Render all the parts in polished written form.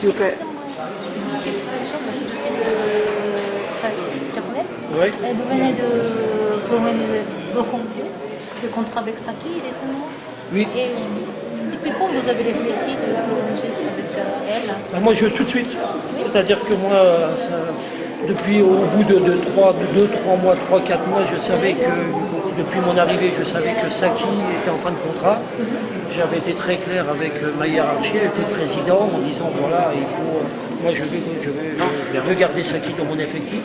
s'il vous plaît. Japonaise. Oui. Et vous venez de reconduire le contrat avec Saki, il est son nom. Oui. Et depuis quand vous avez réfléchi de prolonger avec elle? Moi, je veux tout de suite. C'est-à-dire que moi, depuis au bout de 2-3 mois, 3-4 mois, je savais que, depuis mon arrivée, je savais que Saki était en fin de contrat. J'avais été très clair avec ma hiérarchie, avec le président, en disant voilà, il faut. Moi, je veux garder Saki dans mon effectif.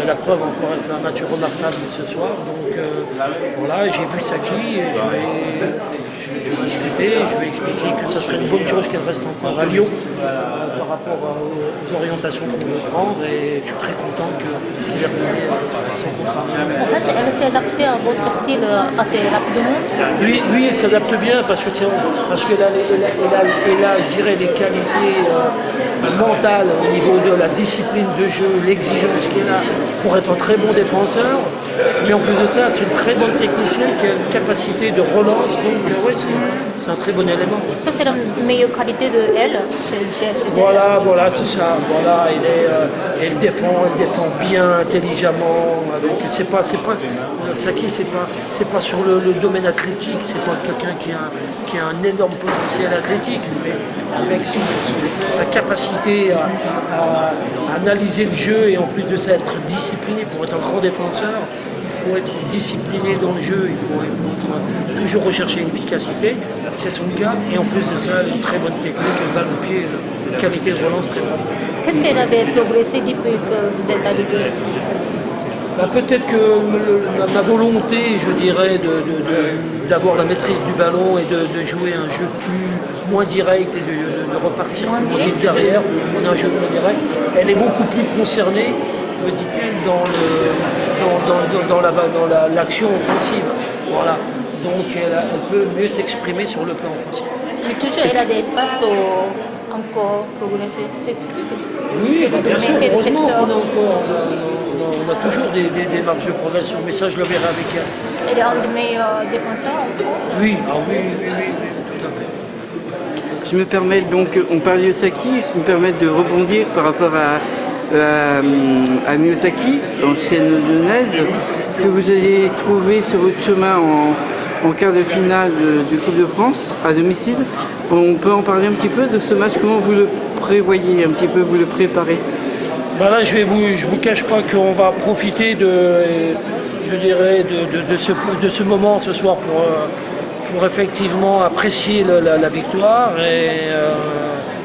La preuve, encore, elle fait un match remarquable ce soir. Donc voilà, j'ai vu Saki et je vais discuter, je vais expliquer que ça serait une bonne chose qu'elle reste encore à Lyon par rapport aux orientations qu'on veut prendre. Et je suis très content qu'elle ait terminé son contrat. En fait, elle s'est adaptée à votre style assez rapidement. Oui, elle s'adapte bien parce qu'elle a, je dirais, les qualités mentales au niveau de la discipline de jeu, l'exigence qu'elle a pour être un très bon défenseur. Mais en plus de ça, c'est une très bonne technicienne qui a une capacité de relance. Donc oui, c'est un très bon élément. Ça, c'est la meilleure qualité de elle chez elle. Voilà, c'est ça. Voilà, elle défend bien, intelligemment. Saki, c'est pas sur le domaine athlétique, c'est pas quelqu'un qui a un énorme potentiel athlétique, mais avec sa capacité à analyser le jeu et en plus de ça être discipliné pour être un grand défenseur. Il faut être discipliné dans le jeu, il faut toujours rechercher une efficacité, c'est son cas, et en plus de ça, une très bonne technique, une balle au pied, une qualité de relance très bonne. Qu'est-ce qu'elle avait progressé depuis que vous êtes arrivé ici? Peut-être que ma volonté, je dirais, d'avoir la maîtrise du ballon et de jouer un jeu moins direct et de repartir plus vite derrière, on a un jeu moins direct, elle est beaucoup plus concernée, me dit-elle, dans l'action offensive. Voilà. Donc elle peut mieux s'exprimer sur le plan offensif. Mais toujours, elle a des espaces pour encore progresser. Oui, bien sûr, heureusement on a toujours des marges de progression, mais ça je le verrai avec elle. Elle est un des meilleurs défenseurs en France. Oui, tout à fait. Je me permets donc, on parlait de Saki, je me permets de rebondir par rapport à Miyotaki, ancienne lyonnaise, que vous allez trouver sur votre chemin en quart de finale de Coupe de France à domicile. On peut en parler un petit peu de ce match, comment vous le prévoyez, un petit peu vous le préparez? Là, je vous cache pas qu'on va profiter de ce moment ce soir pour effectivement apprécier la victoire. Et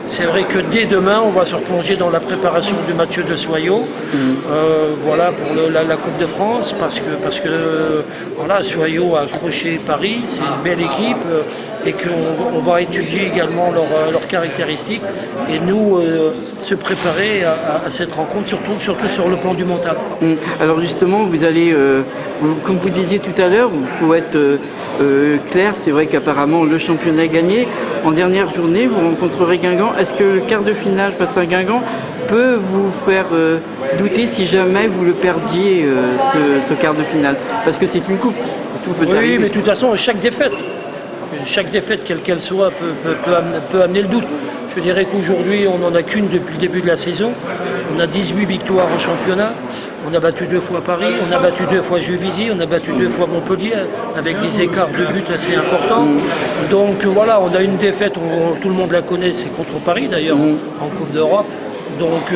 c'est vrai que dès demain, on va se replonger dans la préparation du match de Soyaux. Voilà, pour la Coupe de France, parce que voilà, Soyaux a accroché Paris, c'est une belle équipe, et qu'on va étudier également leurs caractéristiques, et nous se préparer à cette rencontre, surtout sur le plan du mental. Alors justement, vous allez, comme vous disiez tout à l'heure, pour être clair, c'est vrai qu'apparemment le championnat est gagné. En dernière journée, vous rencontrerez Guingamp. Est-ce que le quart de finale face à Guingamp peut vous faire douter si jamais vous le perdiez, ce quart de finale? Parce que c'est une coupe. Tout peut arriver. Mais de toute façon, chaque défaite, quelle qu'elle soit, peut amener le doute. Je dirais qu'aujourd'hui, on n'en a qu'une depuis le début de la saison. On a 18 victoires en championnat. On a battu 2 fois Paris, on a battu 2 fois Juvisy, on a battu 2 fois Montpellier, avec des écarts de but assez importants. Donc voilà, on a une défaite, tout le monde la connaît, c'est contre Paris d'ailleurs, en Coupe d'Europe. Donc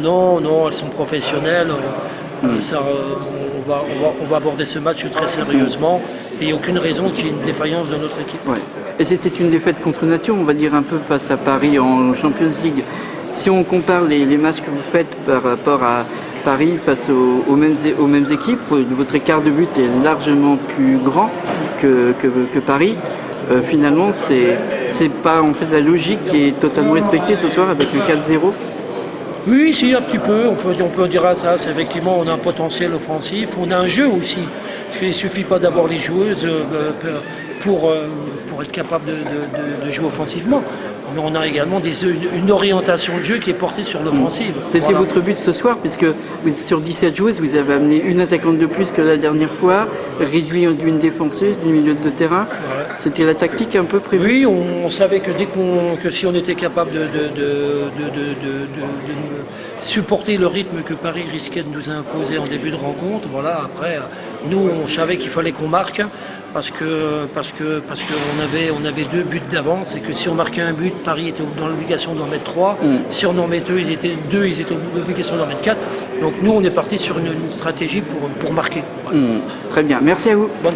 non, elles sont professionnelles. On va aborder ce match très sérieusement, et il n'y a aucune raison qu'il y ait une défaillance de notre équipe. Ouais. Et c'était une défaite contre nature, on va dire un peu face à Paris en Champions League. Si on compare les matchs que vous faites par rapport à Paris face aux mêmes équipes, votre écart de but est largement plus grand que Paris. Finalement, c'est pas en fait la logique qui est totalement respectée ce soir avec le 4-0. Oui, si, un petit peu, on peut dire ça. C'est effectivement, on a un potentiel offensif, on a un jeu aussi. Il ne suffit pas d'avoir les joueuses pour être capable de jouer offensivement. mais on a également une orientation de jeu qui est portée sur l'offensive. C'était votre but ce soir, puisque sur 17 joueuses, vous avez amené une attaquante de plus que la dernière fois, réduit d'une défenseuse, du milieu de terrain. Ouais. C'était la tactique un peu prévue. Oui, on savait que que si on était capable de supporter le rythme que Paris risquait de nous imposer en début de rencontre, voilà, après, nous, on savait qu'il fallait qu'on marque. Parce qu'on avait 2 buts d'avance et que si on marquait un but, Paris était dans l'obligation d'en mettre 3. Si on en met 2, ils étaient dans l'obligation d'en mettre 4. Donc nous, on est parti sur une stratégie pour marquer. Voilà. Très bien, merci à vous.